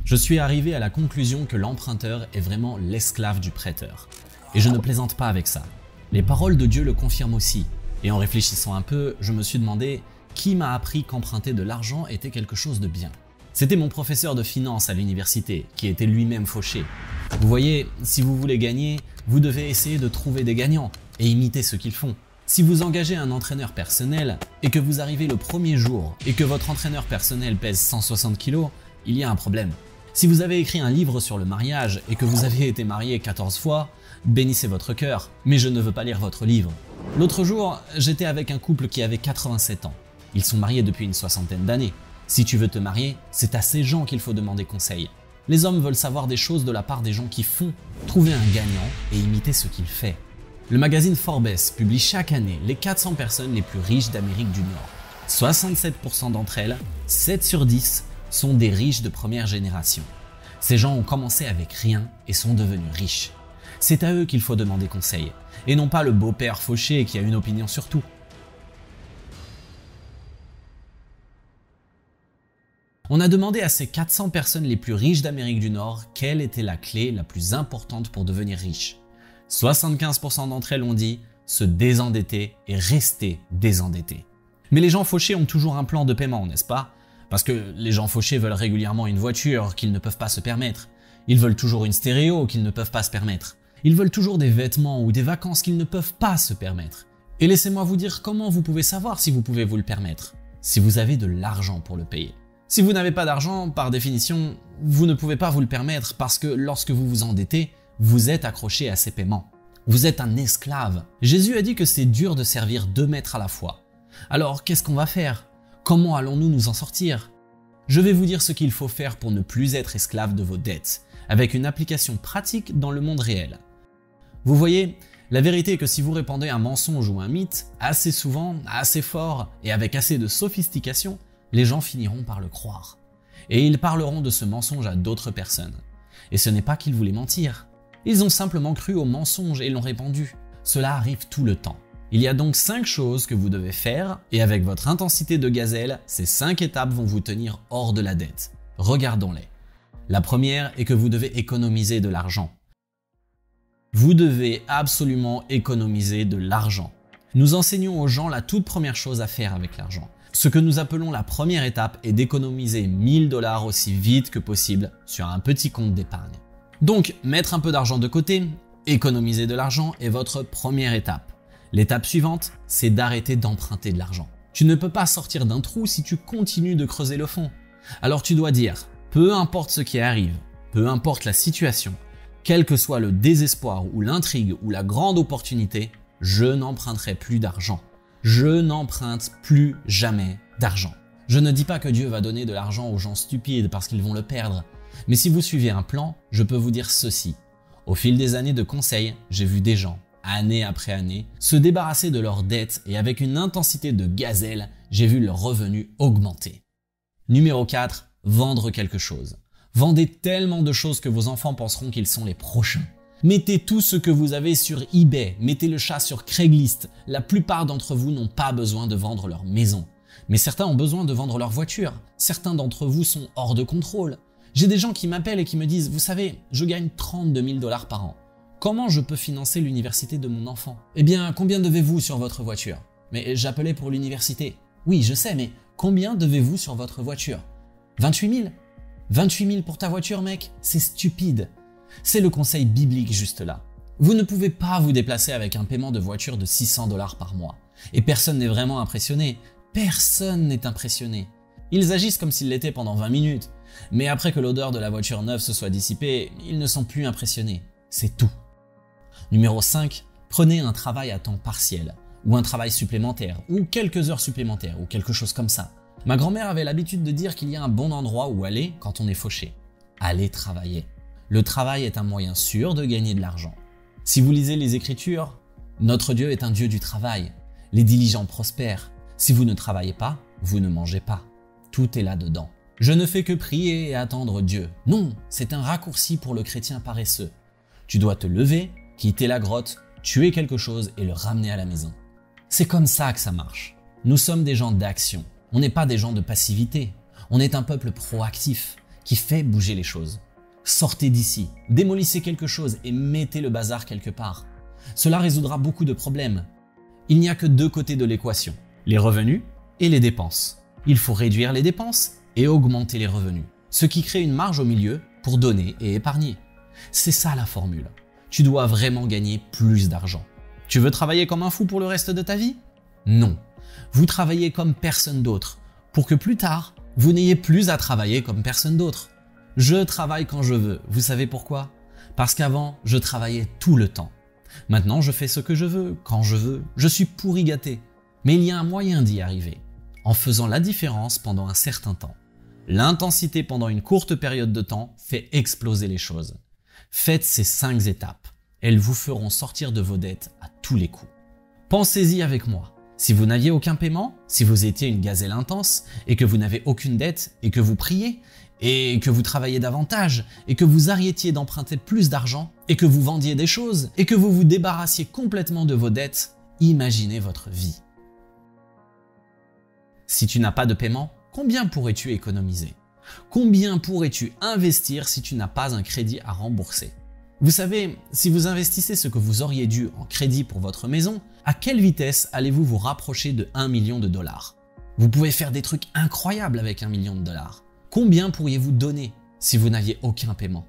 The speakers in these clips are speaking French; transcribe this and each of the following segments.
Je suis arrivé à la conclusion que l'emprunteur est vraiment l'esclave du prêteur. Et je ne plaisante pas avec ça. Les paroles de Dieu le confirment aussi. Et en réfléchissant un peu, je me suis demandé qui m'a appris qu'emprunter de l'argent était quelque chose de bien. C'était mon professeur de finance à l'université, qui était lui-même fauché. Vous voyez, si vous voulez gagner, vous devez essayer de trouver des gagnants et imiter ce qu'ils font. Si vous engagez un entraîneur personnel et que vous arrivez le premier jour et que votre entraîneur personnel pèse 160 kg, il y a un problème. Si vous avez écrit un livre sur le mariage et que vous avez été marié 14 fois, bénissez votre cœur, mais je ne veux pas lire votre livre. L'autre jour, j'étais avec un couple qui avait 87 ans. Ils sont mariés depuis une soixantaine d'années. Si tu veux te marier, c'est à ces gens qu'il faut demander conseil. Les hommes veulent savoir des choses de la part des gens qui font, trouver un gagnant et imiter ce qu'il fait. Le magazine Forbes publie chaque année les 400 personnes les plus riches d'Amérique du Nord. 67% d'entre elles, 7 sur 10, sont des riches de première génération. Ces gens ont commencé avec rien et sont devenus riches. C'est à eux qu'il faut demander conseil, et non pas le beau-père fauché qui a une opinion sur tout. On a demandé à ces 400 personnes les plus riches d'Amérique du Nord quelle était la clé la plus importante pour devenir riche. 75% d'entre elles ont dit se désendetter et rester désendetté. Mais les gens fauchés ont toujours un plan de paiement, n'est-ce pas? Parce que les gens fauchés veulent régulièrement une voiture qu'ils ne peuvent pas se permettre. Ils veulent toujours une stéréo qu'ils ne peuvent pas se permettre. Ils veulent toujours des vêtements ou des vacances qu'ils ne peuvent pas se permettre. Et laissez-moi vous dire comment vous pouvez savoir si vous pouvez vous le permettre. Si vous avez de l'argent pour le payer. Si vous n'avez pas d'argent, par définition, vous ne pouvez pas vous le permettre parce que lorsque vous vous endettez, vous êtes accroché à ces paiements. Vous êtes un esclave. Jésus a dit que c'est dur de servir 2 maîtres à la fois. Alors qu'est-ce qu'on va faire? Comment allons-nous nous en sortir? Je vais vous dire ce qu'il faut faire pour ne plus être esclave de vos dettes, avec une application pratique dans le monde réel. Vous voyez, la vérité est que si vous répandez un mensonge ou un mythe, assez souvent, assez fort et avec assez de sophistication, les gens finiront par le croire. Et ils parleront de ce mensonge à d'autres personnes. Et ce n'est pas qu'ils voulaient mentir. Ils ont simplement cru au mensonge et l'ont répandu. Cela arrive tout le temps. Il y a donc 5 choses que vous devez faire et avec votre intensité de gazelle, ces 5 étapes vont vous tenir hors de la dette. Regardons-les. La première est que vous devez économiser de l'argent. Vous devez absolument économiser de l'argent. Nous enseignons aux gens la toute première chose à faire avec l'argent. Ce que nous appelons la première étape est d'économiser 1000 $ aussi vite que possible sur un petit compte d'épargne. Donc, mettre un peu d'argent de côté, économiser de l'argent est votre première étape. L'étape suivante, c'est d'arrêter d'emprunter de l'argent. Tu ne peux pas sortir d'un trou si tu continues de creuser le fond. Alors tu dois dire, peu importe ce qui arrive, peu importe la situation, quel que soit le désespoir ou l'intrigue ou la grande opportunité, je n'emprunterai plus d'argent. Je n'emprunte plus jamais d'argent. Je ne dis pas que Dieu va donner de l'argent aux gens stupides parce qu'ils vont le perdre. Mais si vous suivez un plan, je peux vous dire ceci. Au fil des années de conseils, j'ai vu des gens, année après année, se débarrasser de leurs dettes et avec une intensité de gazelle, j'ai vu leurs revenus augmenter. Numéro 4, vendre quelque chose. Vendez tellement de choses que vos enfants penseront qu'ils sont les prochains. Mettez tout ce que vous avez sur eBay, mettez le chat sur Craigslist. La plupart d'entre vous n'ont pas besoin de vendre leur maison. Mais certains ont besoin de vendre leur voiture. Certains d'entre vous sont hors de contrôle. J'ai des gens qui m'appellent et qui me disent « Vous savez, je gagne 32 000 $ par an. Comment je peux financer l'université de mon enfant ?» Eh bien, combien devez-vous sur votre voiture? Mais j'appelais pour l'université. Oui, je sais, mais combien devez-vous sur votre voiture? 28 000? 28 000 pour ta voiture, mec? C'est stupide. C'est le conseil biblique juste là. Vous ne pouvez pas vous déplacer avec un paiement de voiture de 600 $ par mois. Et personne n'est vraiment impressionné. Personne n'est impressionné. Ils agissent comme s'ils l'étaient pendant 20 minutes. Mais après que l'odeur de la voiture neuve se soit dissipée, ils ne sont plus impressionnés. C'est tout. Numéro 5. Prenez un travail à temps partiel, ou un travail supplémentaire, ou quelques heures supplémentaires, ou quelque chose comme ça. Ma grand-mère avait l'habitude de dire qu'il y a un bon endroit où aller quand on est fauché. Allez travailler. Le travail est un moyen sûr de gagner de l'argent. Si vous lisez les Écritures, notre Dieu est un Dieu du travail. Les diligents prospèrent. Si vous ne travaillez pas, vous ne mangez pas. Tout est là-dedans. Je ne fais que prier et attendre Dieu. Non, c'est un raccourci pour le chrétien paresseux. Tu dois te lever, quitter la grotte, tuer quelque chose et le ramener à la maison. C'est comme ça que ça marche. Nous sommes des gens d'action. On n'est pas des gens de passivité. On est un peuple proactif qui fait bouger les choses. Sortez d'ici, démolissez quelque chose et mettez le bazar quelque part. Cela résoudra beaucoup de problèmes. Il n'y a que deux côtés de l'équation, les revenus et les dépenses. Il faut réduire les dépenses et augmenter les revenus, ce qui crée une marge au milieu pour donner et épargner. C'est ça la formule. Tu dois vraiment gagner plus d'argent. Tu veux travailler comme un fou pour le reste de ta vie? Non. Vous travaillez comme personne d'autre, pour que plus tard, vous n'ayez plus à travailler comme personne d'autre. Je travaille quand je veux. Vous savez pourquoi? Parce qu'avant, je travaillais tout le temps. Maintenant, je fais ce que je veux, quand je veux. Je suis pourri gâté. Mais il y a un moyen d'y arriver, en faisant la différence pendant un certain temps. L'intensité pendant une courte période de temps fait exploser les choses. Faites ces 5 étapes. Elles vous feront sortir de vos dettes à tous les coups. Pensez-y avec moi. Si vous n'aviez aucun paiement, si vous étiez une gazelle intense et que vous n'avez aucune dette et que vous priez, et que vous travailliez davantage, et que vous arrêtiez d'emprunter plus d'argent, et que vous vendiez des choses, et que vous vous débarrassiez complètement de vos dettes, imaginez votre vie. Si tu n'as pas de paiement, combien pourrais-tu économiser? Combien pourrais-tu investir si tu n'as pas un crédit à rembourser? Vous savez, si vous investissez ce que vous auriez dû en crédit pour votre maison, à quelle vitesse allez-vous vous rapprocher de 1 million de dollars? Vous pouvez faire des trucs incroyables avec 1 million de dollars. Combien pourriez-vous donner si vous n'aviez aucun paiement?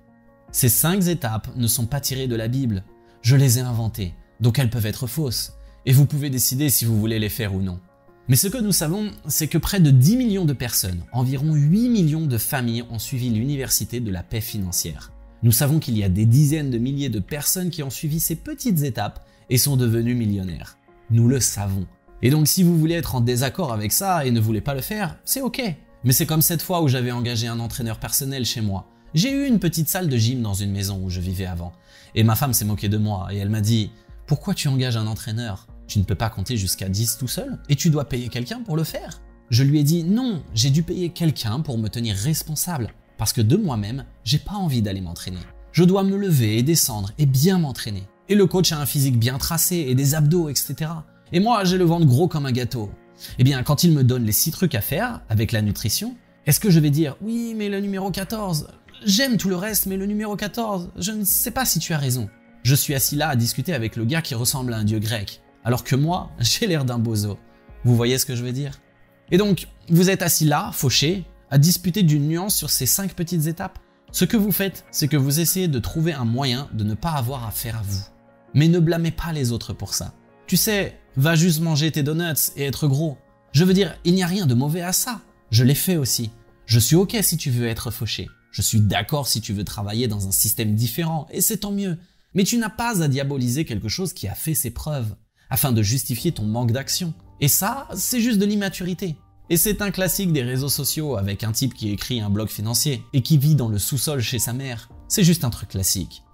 Ces 5 étapes ne sont pas tirées de la Bible. Je les ai inventées, donc elles peuvent être fausses. Et vous pouvez décider si vous voulez les faire ou non. Mais ce que nous savons, c'est que près de 10 millions de personnes, environ 8 millions de familles ont suivi l'université de la paix financière. Nous savons qu'il y a des dizaines de milliers de personnes qui ont suivi ces petites étapes et sont devenues millionnaires. Nous le savons. Et donc si vous voulez être en désaccord avec ça et ne voulez pas le faire, c'est ok. Mais c'est comme cette fois où j'avais engagé un entraîneur personnel chez moi. J'ai eu une petite salle de gym dans une maison où je vivais avant. Et ma femme s'est moquée de moi et elle m'a dit « Pourquoi tu engages un entraîneur? Tu ne peux pas compter jusqu'à 10 tout seul et tu dois payer quelqu'un pour le faire ?» Je lui ai dit « Non, j'ai dû payer quelqu'un pour me tenir responsable parce que de moi-même, j'ai pas envie d'aller m'entraîner. Je dois me lever et descendre et bien m'entraîner. Et le coach a un physique bien tracé et des abdos, etc. Et moi, j'ai le ventre gros comme un gâteau. Eh bien, quand il me donne les 6 trucs à faire avec la nutrition, est-ce que je vais dire « Oui, mais le numéro 14, j'aime tout le reste, mais le numéro 14, je ne sais pas si tu as raison. » Je suis assis là à discuter avec le gars qui ressemble à un dieu grec, alors que moi, j'ai l'air d'un bozo. Vous voyez ce que je veux dire? Et donc, vous êtes assis là, fauché, à discuter d'une nuance sur ces 5 petites étapes. Ce que vous faites, c'est que vous essayez de trouver un moyen de ne pas avoir affaire à vous. Mais ne blâmez pas les autres pour ça. Tu sais, va juste manger tes donuts et être gros. Je veux dire, il n'y a rien de mauvais à ça. Je l'ai fait aussi. Je suis ok si tu veux être fauché. Je suis d'accord si tu veux travailler dans un système différent, et c'est tant mieux. Mais tu n'as pas à diaboliser quelque chose qui a fait ses preuves, afin de justifier ton manque d'action. Et ça, c'est juste de l'immaturité. Et c'est un classique des réseaux sociaux avec un type qui écrit un blog financier et qui vit dans le sous-sol chez sa mère. C'est juste un truc classique.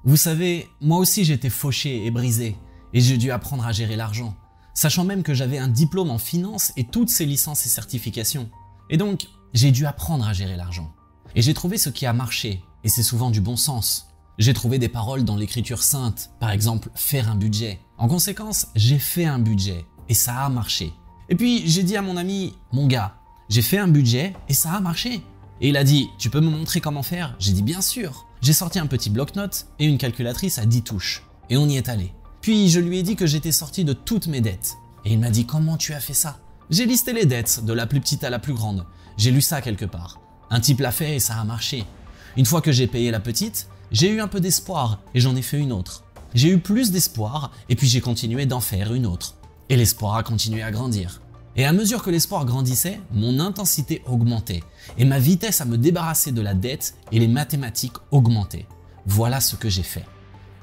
Vous savez, moi aussi j'étais fauché et brisé, et j'ai dû apprendre à gérer l'argent, sachant même que j'avais un diplôme en finance et toutes ces licences et certifications. Et donc, j'ai dû apprendre à gérer l'argent. Et j'ai trouvé ce qui a marché, et c'est souvent du bon sens. J'ai trouvé des paroles dans l'écriture sainte, par exemple faire un budget. En conséquence, j'ai fait un budget, et ça a marché. Et puis j'ai dit à mon ami, mon gars, j'ai fait un budget et ça a marché. Et il a dit, tu peux me montrer comment faire? J'ai dit bien sûr. J'ai sorti un petit bloc-notes et une calculatrice à 10 touches. Et on y est allé. Puis je lui ai dit que j'étais sorti de toutes mes dettes. Et il m'a dit, comment tu as fait ça? J'ai listé les dettes, de la plus petite à la plus grande. J'ai lu ça quelque part. Un type l'a fait et ça a marché. Une fois que j'ai payé la petite, j'ai eu un peu d'espoir et j'en ai fait une autre. J'ai eu plus d'espoir et puis j'ai continué d'en faire une autre. Et l'espoir a continué à grandir. Et à mesure que l'espoir grandissait, mon intensité augmentait et ma vitesse à me débarrasser de la dette et les mathématiques augmentaient. Voilà ce que j'ai fait.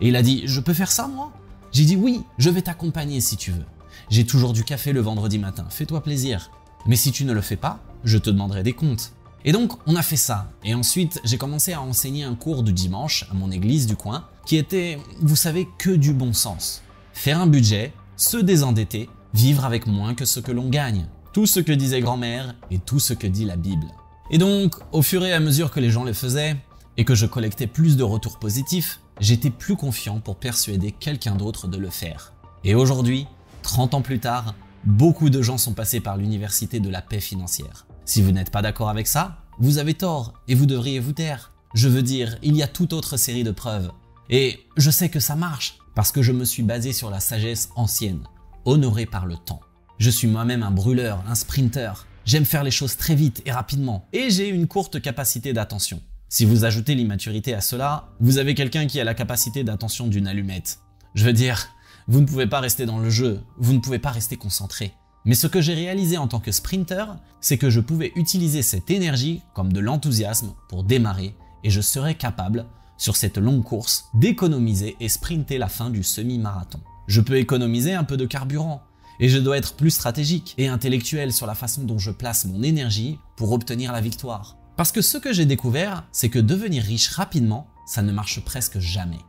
Et il a dit, je peux faire ça moi? J'ai dit oui, je vais t'accompagner si tu veux. J'ai toujours du café le vendredi matin, fais-toi plaisir. Mais si tu ne le fais pas, je te demanderai des comptes. Et donc on a fait ça. Et ensuite j'ai commencé à enseigner un cours du dimanche à mon église du coin qui était, vous savez, que du bon sens. Faire un budget, se désendetter, vivre avec moins que ce que l'on gagne. Tout ce que disait grand-mère et tout ce que dit la Bible. Et donc, au fur et à mesure que les gens le faisaient et que je collectais plus de retours positifs, j'étais plus confiant pour persuader quelqu'un d'autre de le faire. Et aujourd'hui, 30 ans plus tard, beaucoup de gens sont passés par l'université de la paix financière. Si vous n'êtes pas d'accord avec ça, vous avez tort et vous devriez vous taire. Je veux dire, il y a toute autre série de preuves. Et je sais que ça marche parce que je me suis basé sur la sagesse ancienne, honorée par le temps. Je suis moi-même un brûleur, un sprinter. J'aime faire les choses très vite et rapidement et j'ai une courte capacité d'attention. Si vous ajoutez l'immaturité à cela, vous avez quelqu'un qui a la capacité d'attention d'une allumette. Je veux dire, vous ne pouvez pas rester dans le jeu, vous ne pouvez pas rester concentré. Mais ce que j'ai réalisé en tant que sprinter, c'est que je pouvais utiliser cette énergie comme de l'enthousiasme pour démarrer et je serais capable, sur cette longue course, d'économiser et sprinter la fin du semi-marathon. Je peux économiser un peu de carburant et je dois être plus stratégique et intellectuel sur la façon dont je place mon énergie pour obtenir la victoire. Parce que ce que j'ai découvert, c'est que devenir riche rapidement, ça ne marche presque jamais.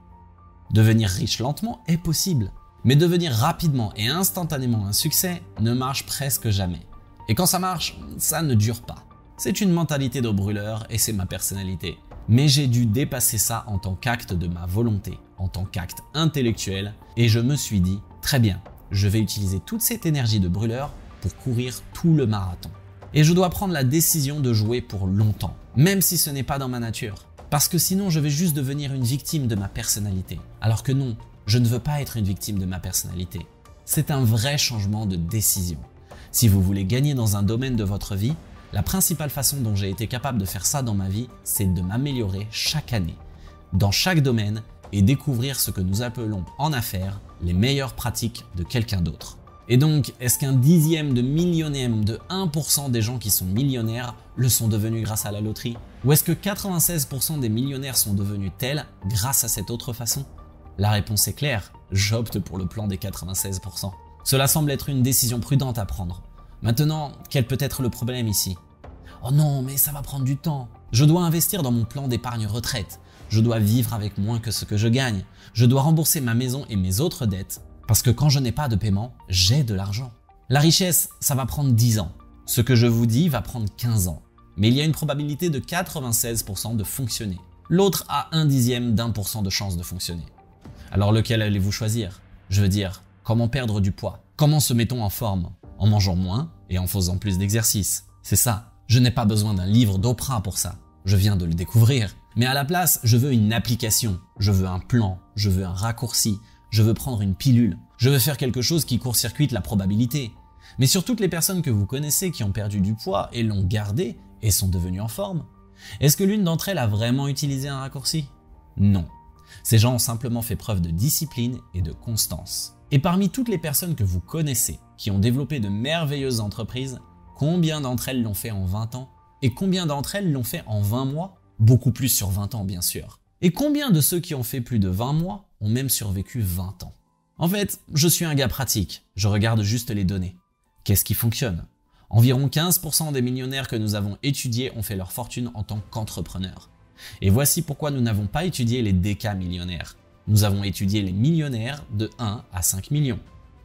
Devenir riche lentement est possible, mais devenir rapidement et instantanément un succès ne marche presque jamais. Et quand ça marche, ça ne dure pas. C'est une mentalité de brûleur et c'est ma personnalité. Mais j'ai dû dépasser ça en tant qu'acte de ma volonté, en tant qu'acte intellectuel, et je me suis dit, très bien, je vais utiliser toute cette énergie de brûleur pour courir tout le marathon. Et je dois prendre la décision de jouer pour longtemps, même si ce n'est pas dans ma nature. Parce que sinon je vais juste devenir une victime de ma personnalité. Alors que non, je ne veux pas être une victime de ma personnalité. C'est un vrai changement de décision. Si vous voulez gagner dans un domaine de votre vie, la principale façon dont j'ai été capable de faire ça dans ma vie, c'est de m'améliorer chaque année, dans chaque domaine et découvrir ce que nous appelons en affaires les meilleures pratiques de quelqu'un d'autre. Et donc, est-ce qu'un dixième de millionième de 1% des gens qui sont millionnaires le sont devenus grâce à la loterie? Ou est-ce que 96% des millionnaires sont devenus tels grâce à cette autre façon? La réponse est claire, j'opte pour le plan des 96%. Cela semble être une décision prudente à prendre. Maintenant, quel peut être le problème ici? Oh non, mais ça va prendre du temps. Je dois investir dans mon plan d'épargne retraite. Je dois vivre avec moins que ce que je gagne. Je dois rembourser ma maison et mes autres dettes. Parce que quand je n'ai pas de paiement, j'ai de l'argent. La richesse, ça va prendre 10 ans. Ce que je vous dis va prendre 15 ans. Mais il y a une probabilité de 96% de fonctionner. L'autre a 1/10 de chance de fonctionner. Alors lequel allez-vous choisir? Je veux dire, comment perdre du poids? Comment se met-on en forme? En mangeant moins et en faisant plus d'exercice. C'est ça. Je n'ai pas besoin d'un livre d'Oprah pour ça. Je viens de le découvrir. Mais à la place, je veux une application. Je veux un plan. Je veux un raccourci. Je veux prendre une pilule. Je veux faire quelque chose qui court-circuite la probabilité. Mais sur toutes les personnes que vous connaissez qui ont perdu du poids et l'ont gardé et sont devenues en forme, est-ce que l'une d'entre elles a vraiment utilisé un raccourci? Non. Ces gens ont simplement fait preuve de discipline et de constance. Et parmi toutes les personnes que vous connaissez qui ont développé de merveilleuses entreprises, combien d'entre elles l'ont fait en 20 ans? Et combien d'entre elles l'ont fait en 20 mois? Beaucoup plus sur 20 ans bien sûr. Et combien de ceux qui ont fait plus de 20 mois ont même survécu 20 ans? En fait, je suis un gars pratique, je regarde juste les données. Qu'est-ce qui fonctionne? Environ 15% des millionnaires que nous avons étudiés ont fait leur fortune en tant qu'entrepreneurs. Et voici pourquoi nous n'avons pas étudié les déca-millionnaires. Nous avons étudié les millionnaires de 1 à 5 millions.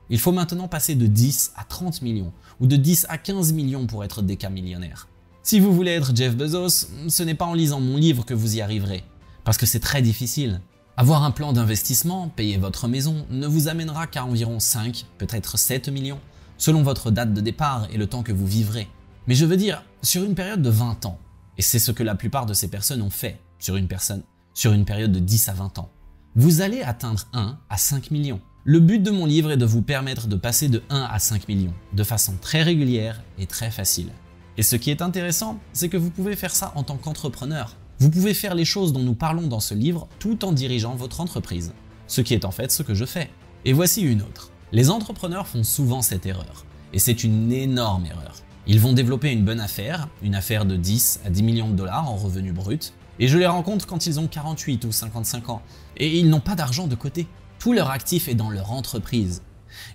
Il faut maintenant passer de 10 à 30 millions ou de 10 à 15 millions pour être déca-millionnaire. Si vous voulez être Jeff Bezos, ce n'est pas en lisant mon livre que vous y arriverez, parce que c'est très difficile. Avoir un plan d'investissement, payer votre maison, ne vous amènera qu'à environ 5, peut-être 7 millions, selon votre date de départ et le temps que vous vivrez. Mais je veux dire, sur une période de 20 ans, et c'est ce que la plupart de ces personnes ont fait sur une période de 10 à 20 ans, vous allez atteindre 1 à 5 millions. Le but de mon livre est de vous permettre de passer de 1 à 5 millions, de façon très régulière et très facile. Et ce qui est intéressant, c'est que vous pouvez faire ça en tant qu'entrepreneur. Vous pouvez faire les choses dont nous parlons dans ce livre tout en dirigeant votre entreprise, ce qui est en fait ce que je fais. Et voici une autre. Les entrepreneurs font souvent cette erreur, et c'est une énorme erreur. Ils vont développer une bonne affaire, une affaire de 10 à 10 millions de dollars en revenus bruts, et je les rencontre quand ils ont 48 ou 55 ans, et ils n'ont pas d'argent de côté. Tout leur actif est dans leur entreprise.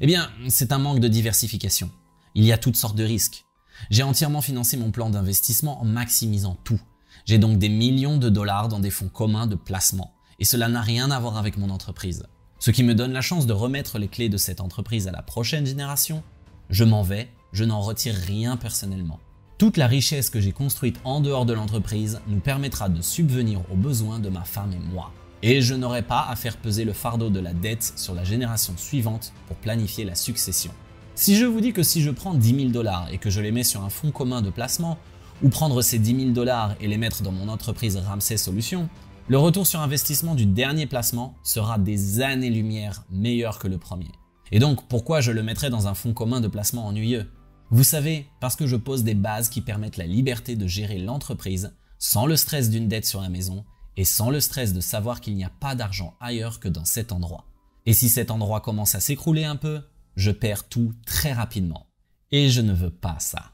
Eh bien, c'est un manque de diversification. Il y a toutes sortes de risques. J'ai entièrement financé mon plan d'investissement en maximisant tout. J'ai donc des millions de dollars dans des fonds communs de placement, et cela n'a rien à voir avec mon entreprise. Ce qui me donne la chance de remettre les clés de cette entreprise à la prochaine génération. Je m'en vais, je n'en retire rien personnellement. Toute la richesse que j'ai construite en dehors de l'entreprise nous permettra de subvenir aux besoins de ma femme et moi. Et je n'aurai pas à faire peser le fardeau de la dette sur la génération suivante pour planifier la succession. Si je vous dis que si je prends 10 000 $ et que je les mets sur un fonds commun de placement, ou prendre ces 10 000 $ et les mettre dans mon entreprise Ramsey Solutions, le retour sur investissement du dernier placement sera des années-lumière meilleur que le premier. Et donc, pourquoi je le mettrais dans un fonds commun de placement ennuyeux? Vous savez, parce que je pose des bases qui permettent la liberté de gérer l'entreprise sans le stress d'une dette sur la maison et sans le stress de savoir qu'il n'y a pas d'argent ailleurs que dans cet endroit. Et si cet endroit commence à s'écrouler un peu, je perds tout très rapidement. Et je ne veux pas ça.